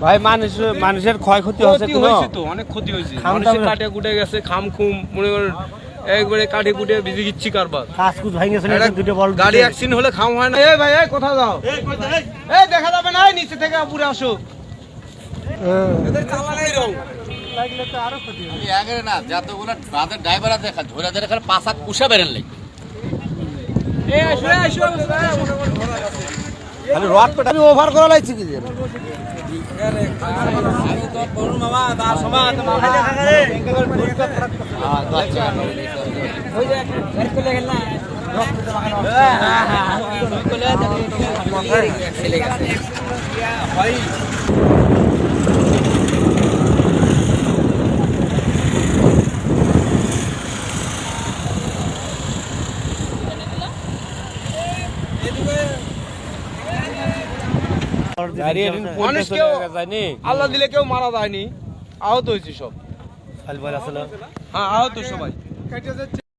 ভাই মানুষের ক্ষয়ক্ষতি হচ্ছে তো অনেক ক্ষতি হয়েছে, মানুষের কাটে কুটে গেছে, খাম খুম মনে করেন একবারে কাঠে কুটে বিজি গিচ্ছি কারবার, গাড়ি অ্যাক্সিডেন্ট হলে খাম হয় না। এই ভাই এই কোথাও যাও, এই দেখা যাবে না, নিচে থেকে উপরে আসো। এদের চালানোই রং লাগলে তো আরো ক্ষতি হবে। আগে না যতগুলো বাসের ড্রাইভার আছে ধরে ধরে খালি পাঁচা কুশা বেরেন লাগে। এই আসো আসো, খালি রড পেটা ওভার করা লাগছে কি জানো আমি তো বড় মামা তার সমান মামা রে আচ্ছা ওই যে ঘর চলে গেল না চলে গেছে ভাই। আল্লাহ দিলে কেউ মারা যায়নি, আহত হয়েছে সব। হ্যাঁ আহত সবাই।